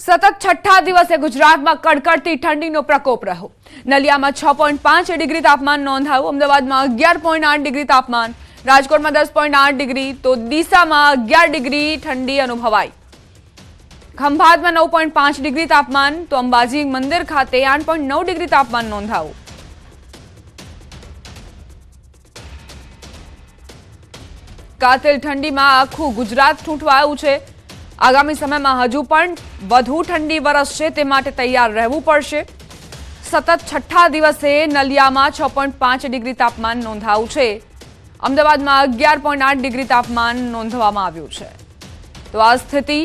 સતત છઠ્ઠા દિવસે ગુજરાતમાં કડકડતી ઠંડીનો પ્રકોપ રહ્યો। નલિયામાં 6.5 ડિગ્રી તાપમાન નોંધાયું, અમદાવાદમાં 11.8 ડિગ્રી તાપમાન, રાજકોટમાં 10.8 ડિગ્રી તો ડીસામાં 11 ડિગ્રી ઠંડી અનુભવાઈ। ખંભાતમાં 9.5 ડિગ્રી તાપમાન તો અંબાજી મંદિર ખાતે 8.9 ડિગ્રી તાપમાન નોંધાયું। કાતિલ ઠંડીમાં આખું ગુજરાત ઠૂંઠવાયું છે। आगामी समय में हजू पण વધુ ठंडी वरसशे ते माटे तैयार रहेवुं पड़शे। सतत छठ्ठा दिवसे नलियामां 6.5 डिग्री तापमान नोंधायुं छे। अमदावादमां 11.8 डिग्री तापमान नोंधवामां आव्युं छे। तो आ स्थिति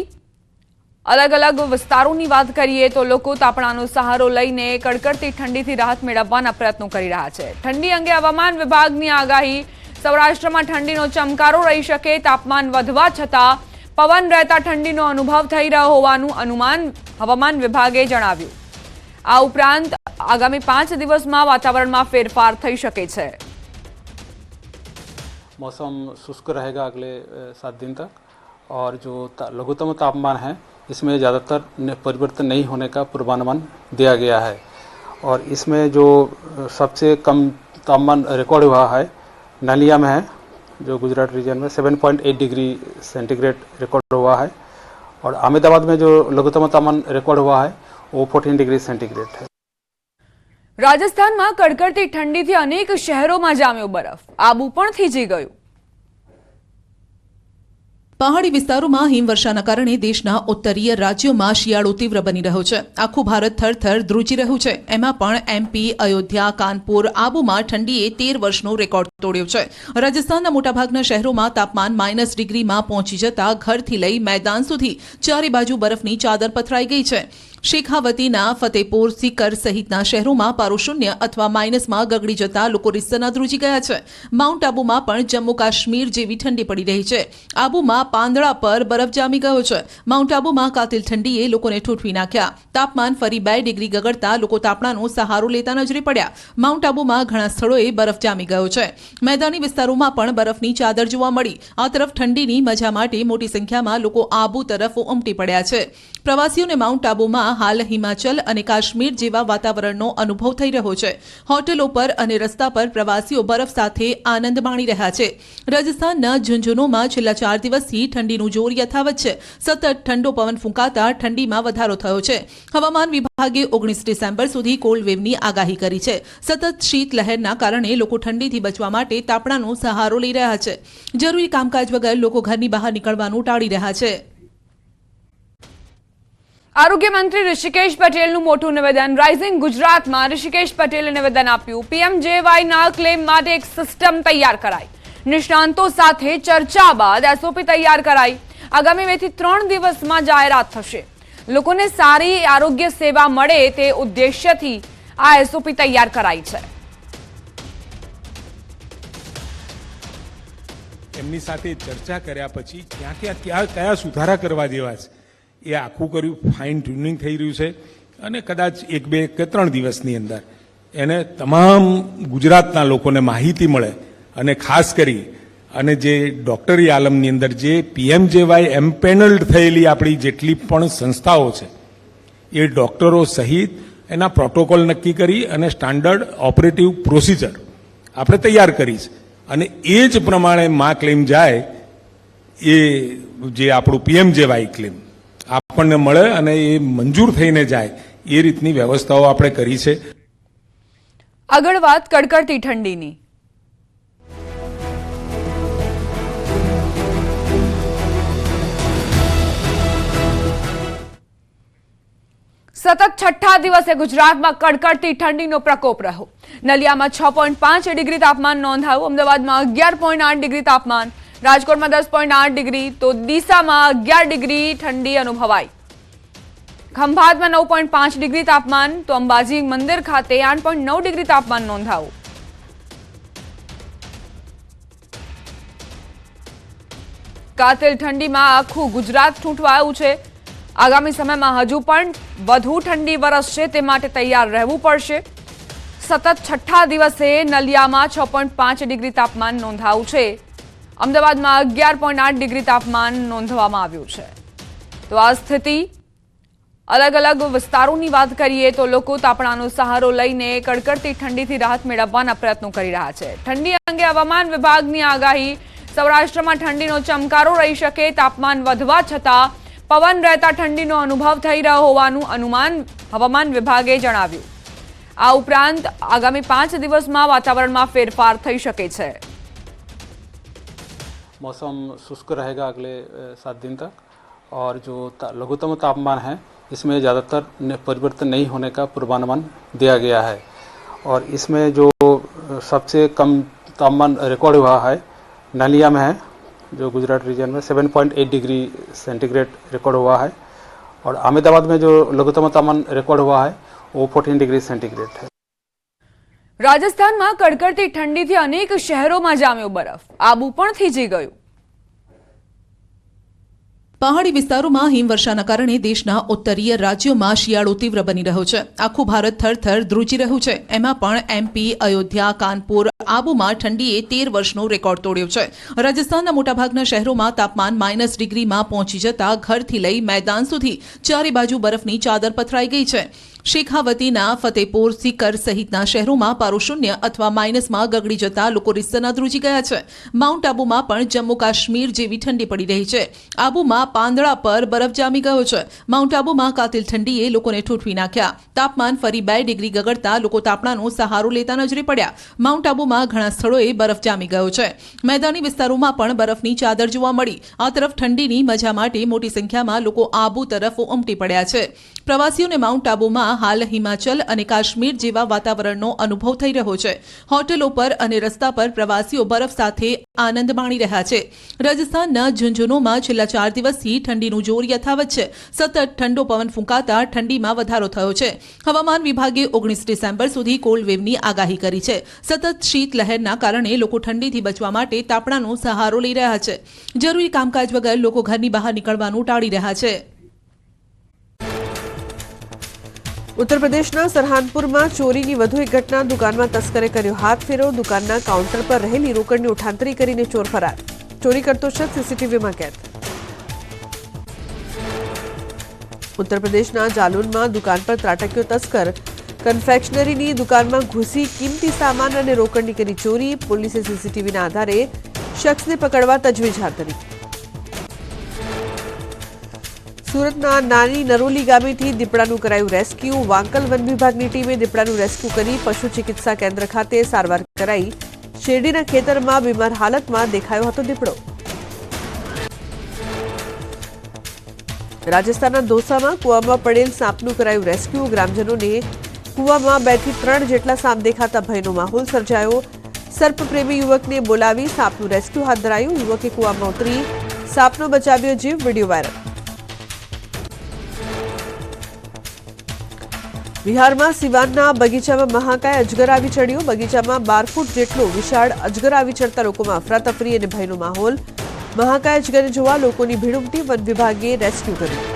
अलग अलग विस्तारोनी वात करीए तो लोको तापणानो सहारो लईने कड़कड़ती ठंडीथी राहत मेळववाना प्रयत्नो करी रह्या छे। ठंडी अंगे हवामान विभागनी आगाही। सौराष्ट्रमा ठंडीनो चमकारो रही शके। तापमान वधवा छतां पवन रहता ठंडीनो अनुभव थई रह्यो होवानुं अनुमान हवामान विभागे जणाव्युं। आ उपरांत आगामी 5 दिवसमां वातावरणमां फेरफार थई शके छे। मौसम शुष्क रहेगा अगले 7 दिन तक और जो लघुत्तम तापमान है इसमें ज़्यादातर परिवर्तन नहीं होने का पूर्वानुमान दिया गया है। और इसमें जो सबसे कम तापमान रिकॉर्ड हुआ है नलिया में है, जो गुजरात रीजन में 7.8 डिग्री सेंटीग्रेड रिकॉर्ड हुआ है। और अहमदाबाद में जो लघुत्तम तापमान रिकॉर्ड हुआ है वो 14 डिग्री सेंटीग्रेड है। राजस्थान में कड़कड़ती ठंडी थी अनेक शहरों में जाम्यो बरफ। आबू पण थीजी गयुं। पहाड़ी विस्तारों में हिमवर्षाना कारणे देशना उत्तरीय राज्यों में शियाळो तीव्र बनी रह्यो छे। आखुं भारत थरथर ध्रुजी रह्युं छे। एमां पण एमपी, अयोध्या, कानपुर, आबू में ठंडीए 13 वर्षनो रेकॉर्ड तोड्यो छे। राजस्थानना मोटाभागना शहेरों तापमान -, डिग्री में पहोंची जता घरथी लई मैदान सुधी चारे बाजू बरफनी चादर पथराई गई छे। शेखावतीना फतेहपुर, सीकर सहितना शहेरों में पारो शून्य अथवा माइनस में गगड़ी जता लोको रिसना ध्रुजी गया है। माउंट आबू में पण जम्मू काश्मीर जेवी ठंडी पड़ी रही है। आबू में પાંદડા પર બરફ જામી ગયો છે। માઉન્ટ આબુમાં કાતિલ ઠંડીએ લોકોને ઠૂંઠવી નાખ્યા। તાપમાન ફરી 2 ડિગ્રી ગગડતા લોકો તાપણાનો સહારો લેતા નજરે પડ્યા। માઉન્ટ આબુમાં ઘણા સ્થળોએ બરફ જામી ગયો છે। મેદાની વિસ્તારોમાં પણ બરફની ચાદર જોવા મળી। આ તરફ ઠંડીની મજા માટે મોટી સંખ્યામાં લોકો આબુ તરફ ઉમટી પડ્યા છે। પ્રવાસીઓને માઉન્ટ આબુમાં હાલ હિમાચલ અને કાશ્મીર જેવા વાતાવરણનો અનુભવ થઈ રહ્યો છે। હોટેલો પર અને રસ્તા પર પ્રવાસીઓ બરફ સાથે આનંદ માણી રહ્યા છે। રાજસ્થાનના ઝુંઝુનુમાં છેલ્લા 4 દિવસથી ठंडीનું જોર યથાવત છે। સતત ઠંડો પવન ફૂંકાતા ઠંડીમાં વધારો થયો છે। હવામાન વિભાગે 19 ડિસેમ્બર સુધી કોલ્ડ વેવની આગાહી કરી છે। સતત શીત લહેરના કારણે લોકો ઠંડીથી બચવા માટે તાપણાનો સહારો લઈ રહ્યા છે। જરૂરી કામકાજ વગર લોકો ઘરની બહાર નીકળવાનું ટાળી રહ્યા છે। आरोग्य मंत्री ऋषिकेश पटेलનું મોટું નિવેદન। રાઇઝિંગ ગુજરાતમાં ऋषिकेश पटेले નિવેદન આપ્યું। પીએમજેવાયના ક્લેમ માટે એક સિસ્ટમ તૈયાર કરાઈ। નિષ્ણાંતો સાથે ચર્ચા બાદ એસઓપી તૈયાર કરાઈ। આગામી 2 થી 3 દિવસમાં જાહેરાત થશે। લોકોને સારી આરોગ્ય સેવા મળે તે ઉદ્દેશ્યથી આ એસઓપી તૈયાર કરાઈ છે। એમની સાથે ચર્ચા કર્યા પછી કયા સુધારા કરવા જેવા છે એ આખું કર્યું, ફાઇન ટ્યુનિંગ થઈ રહ્યું છે અને કદાચ 1, 2 કે 3 દિવસની અંદર એને તમામ ગુજરાતના લોકોને માહિતી મળે અને ખાસ કરી અને જે ડોક્ટરી આલમની અંદર જે પીએમજેવાય એમ્પેનલ્ડ થયેલી આપણી જેટલી પણ સંસ્થાઓ છે એ ડોક્ટરો સહિત એના પ્રોટોકોલ નક્કી કરી અને સ્ટાન્ડર્ડ ઓપરેટિવ પ્રોસિજર આપણે તૈયાર કરી છે અને એ જ પ્રમાણે માં ક્લેમ જાય એ જે આપણું પીએમજેવાય ક્લેમ આપણને મળે અને એ મંજૂર થઈને જાય એ રીતની વ્યવસ્થાઓ આપણે કરી છે। આગળ વાત કડકડતી ઠંડીની। सतत छठ्ठा दिवसे गुजरात में कड़कड़ती ठंडीनो प्रकोप रह्यो। नलियामां 6.5 डिग्री तापमान नोंधायुं, अमदावादमां 11.8 डिग्री तापमान, राजकोटमां 10.8 डिग्री तो डीसामां 11 डिग्री ठंडी अनुभवाई। खंभातमां 9.5 डिग्री तापमान तो अंबाजी मंदिर खाते 8.9 डिग्री तापमान नोंधायुं। कातिल ठंडीमां आखुं गुजरात ठूंठवायुं छे। आगामी समय में हजू पण વધુ ठंडी वरसशे ते माटे तैयार रहेवुं पड़शे। सतत छठ्ठा दिवसे नलियामां 6.5 डिग्री तापमान नोंधायुं छे। अमदावादमां 11.8 डिग्री तापमान नोंधवामां આવ્યું છે। तो आ स्थिति અલગ અલગ વિસ્તારોની વાત કરીએ તો લોકો તાપણાનો સહારો લઈને કડકડતી ઠંડીથી રાહત મેળવવાના પ્રયત્નો કરી રહ્યા છે. ઠંડી અંગે હવામાન વિભાગની આગાહી. સૌરાષ્ટ્રમાં ઠંડીનો ચમકારો રહી શકે. તાપમાન વધવા છતાં પવન રહેતા ઠંડીનો અનુભવ થઈ રહ્યો હોવાનું અનુમાન હવામાન વિભાગે જણાવ્યું. આ ઉપરાંત આગામી 5 દિવસમાં વાતાવરણમાં ફેરફાર થઈ શકે છે. मौसम शुष्क रहेगा अगले 7 दिन तक और जो लघुत्तम तापमान है इसमें ज़्यादातर परिवर्तन नहीं होने का पूर्वानुमान दिया गया है और इसमें जो सबसे कम तापमान रिकॉर्ड हुआ है नलिया में है, जो गुजरात रीजन में 7.8 डिग्री सेंटीग्रेड रिकॉर्ड हुआ है और अहमदाबाद में जो लघुत्तम तापमान रिकॉर्ड हुआ है वो 14 डिग्री सेंटीग्रेड है. રાજસ્થાનમાં કડકડતી ઠંડીથી અનેક શહેરોમાં જામ્યો બરફ. આબુ પણ થીજી ગયું. પહાડી વિસ્તારોમાં હિમવર્ષાના કારણે દેશના ઉત્તરીય રાજ્યોમાં શિયાળો તીવ્ર બની રહ્યો છે. આખું ભારત થરથર ધ્રુજી રહ્યું છે. એમાં પણ એમપી, અયોધ્યા, કાનપુર, આબુમાં ઠંડીએ 13 વર્ષનો રેકોર્ડ તોડ્યો છે. રાજસ્થાનના મોટાભાગના શહેરોમાં તાપમાન -ડિગ્રીમાં પહોંચી જતા ઘરથી લઈ મેદાન સુધી ચારે બાજુ બરફની ચાદર પથરાઈ ગઈ છે. શેખાવતીના ફતેપુર, સિકર સહિતના શહેરોમાં પારો શૂન્ય અથવા માઇનસમાં ગગડી જતા લોકો રીસના ધ્રુજી ગયા છે. માઉન્ટ આબુમાં પણ જમ્મુ કાશ્મીર જેવી ઠંડી પડી રહી છે. આબુમાં પાંદડા પર બરફ જામી ગયો છે. માઉન્ટ આબુમાં કાતિલ ઠંડીએ લોકોને ઠૂંઠવી નાખ્યા. તાપમાન ફરી 2 ડિગ્રી ગગડતા લોકો તાપણાનો સહારો લેતા નજરે પડ્યા. માઉન્ટ આબુમાં ઘણા સ્થળોએ બરફ જામી ગયો છે. મેદાની વિસ્તારોમાં પણ બરફની ચાદર જોવા મળી. આ તરફ ઠંડીની મજા માટે મોટી સંખ્યામાં લોકો આબુ તરફ ઉમટી પડ્યા છે. પ્રવાસીઓને માઉન્ટ આબુમાં હાલ હિમાચલ અને કાશ્મીર જેવા વાતાવરણનો અનુભવ થઈ રહ્યો છે. હોટેલો પર અને રસ્તા પર પ્રવાસીઓ બરફ સાથે આનંદ માણી રહ્યા છે. રાજસ્થાનના ઝુંઝુનુમાં છેલ્લા 4 દિવસથી ઠંડીનું જોર યથાવત છે. સતત ઠંડો પવન ફૂંકાતા ઠંડીમાં વધારો થયો છે. હવામાન વિભાગે 19 ડિસેમ્બર સુધી કોલ્ડ વેવની આગાહી કરી છે. સતત શીત લહેરના કારણે લોકો ઠંડીથી બચવા માટે તાપણાનો સહારો લઈ રહ્યા છે. જરૂરી કામકાજ વગર લોકો ઘરની બહાર નીકળવાનું ટાળી રહ્યા છે. ઉત્તર પ્રદેશના સરહાનપુરમાં ચોરીની વધુ એક ઘટના. દુકાનમાં તસ્કરે કર્યો હાથફેરો. દુકાનના કાઉન્ટર પર રહેલી રોકડની ઉઠાંતરી કરીને ચોર ફરાર. ચોરી કરતો શખ્સ સીસીટીવીમાં કેદ. ઉત્તર પ્રદેશના જાલૌનમાં દુકાન પર ત્રાટક્યો તસ્કર. કન્ફેક્શનરીની દુકાનમાં ઘૂસી કિંમતી સામાન અને રોકડની કરી ચોરી. પોલીસે સીસીટીવીના આધારે શખ્સને પકડવા તજવીજ હાથ ધરી. સુરતના નાની નરોલી ગામેથી દીપડાનું કરાયું રેસ્ક્યુ. વાંકલ વન વિભાગની ટીમે દીપડાનું રેસ્ક્યુ કરી પશુ ચિકિત્સા કેન્દ્ર ખાતે સારવાર કરાઈ. શેરડીના ખેતરમાં બીમાર હાલતમાં દેખાયો હતો દીપડો. રાજસ્થાનના દોસામાં કૂવામાં પડેલ સાપનું કરાયું રેસ્ક્યુ. ગ્રામજનોને કૂવામાં 2 થી 3 જેટલા સાપ દેખાતા ભયનો માહોલ સર્જાયો. સર્પપ્રેમી યુવકને બોલાવી સાપનું રેસ્ક્યુ હાથ ધરાયું. યુવકે કૂવામાં ઉતરી સાપનો બચાવ્યો જીવ. Video viral. બિહારમાં સિવાનના બગીચામાં મહાકાય અજગર આવી ચડ્યો. બગીચામાં 12 ફૂટ જેટલો વિશાળ અજગર આવી ચડતા લોકોમાં અફરાતફરી અને ભયનો માહોલ. મહાકાય અજગરને જોવા લોકોની ભીડ ઉમટી. વન વિભાગે રેસ્ક્યુ કર્યું.